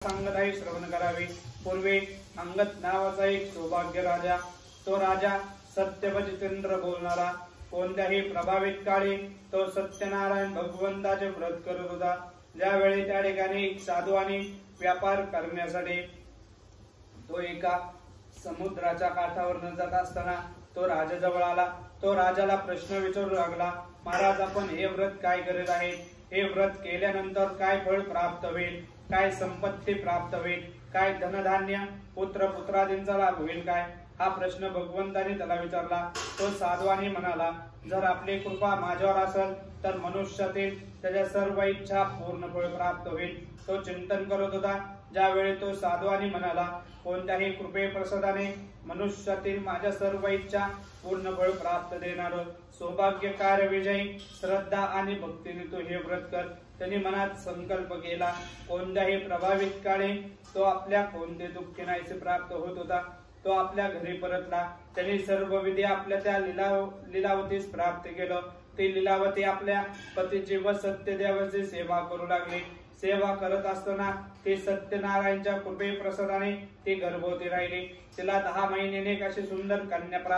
सांगताही श्रवण करावे। पूर्वी अंगद नावाचा एक सौभाग्य राजा, तो राजा सत्यवजितेंद्र बोलणारा, कोणत्याही प्रभावित काळी तो सत्यनारायण भगवंताचे व्रत करत होता। ज्यावेळी त्या ठिकाणी साधू आणि व्यापार करण्यासाठी तो एका समुद्राच्या काठावर जात असताना तो राजाजवळ आला। तो राजाला प्रश्न विचारू लागला, महाराज आपण हे व्रत काय करीत आहे? हे व्रत केल्यानंतर काय फळ प्राप्त होईल? काय संपत्ती प्राप्त होईल? काय धनधान्य पुत्र पुत्रादींचा लाभ होईल काय? हा प्रश्न भगवंताने त्याला विचारला। तो साधवानी म्हणाला, जर आपली कृपा माझ्यावर असेल तर मनुष्यातील त्याच्या सर्व इच्छा पूर्ण फळ प्राप्त होईल। तो चिंतन करत होता। ज्यावेळी तो साधवानी म्हणाला, कोणत्याही कृपे प्रसादाने मनुष्यातील माझ्या सर्व इच्छा पूर्ण फळ प्राप्त देणार सौभाग्य कार्य विजयी श्रद्धा आणि भक्तीने तो हे व्रत कर। त्यांनी मनात संकल्प केला। कोणत्याही प्रभावित काळी तो आपल्या कोणते दुःखी नाहीसे प्राप्त होत होता। तो आपल्या घरी परतला। त्यांनी सर्व विधी आपल्या त्या लीलावतीस प्राप्त केलं। ती लीलावती आपल्या पतीची व सत्यदेवाची सेवा करू लागली। सेवा करत असताना ती सत्यनारायणच्या कृपे प्रसादाने ती गर्भवती राहिली। तिला 10 महिन्याने एक अशी सुंदर कन्या प्राप्त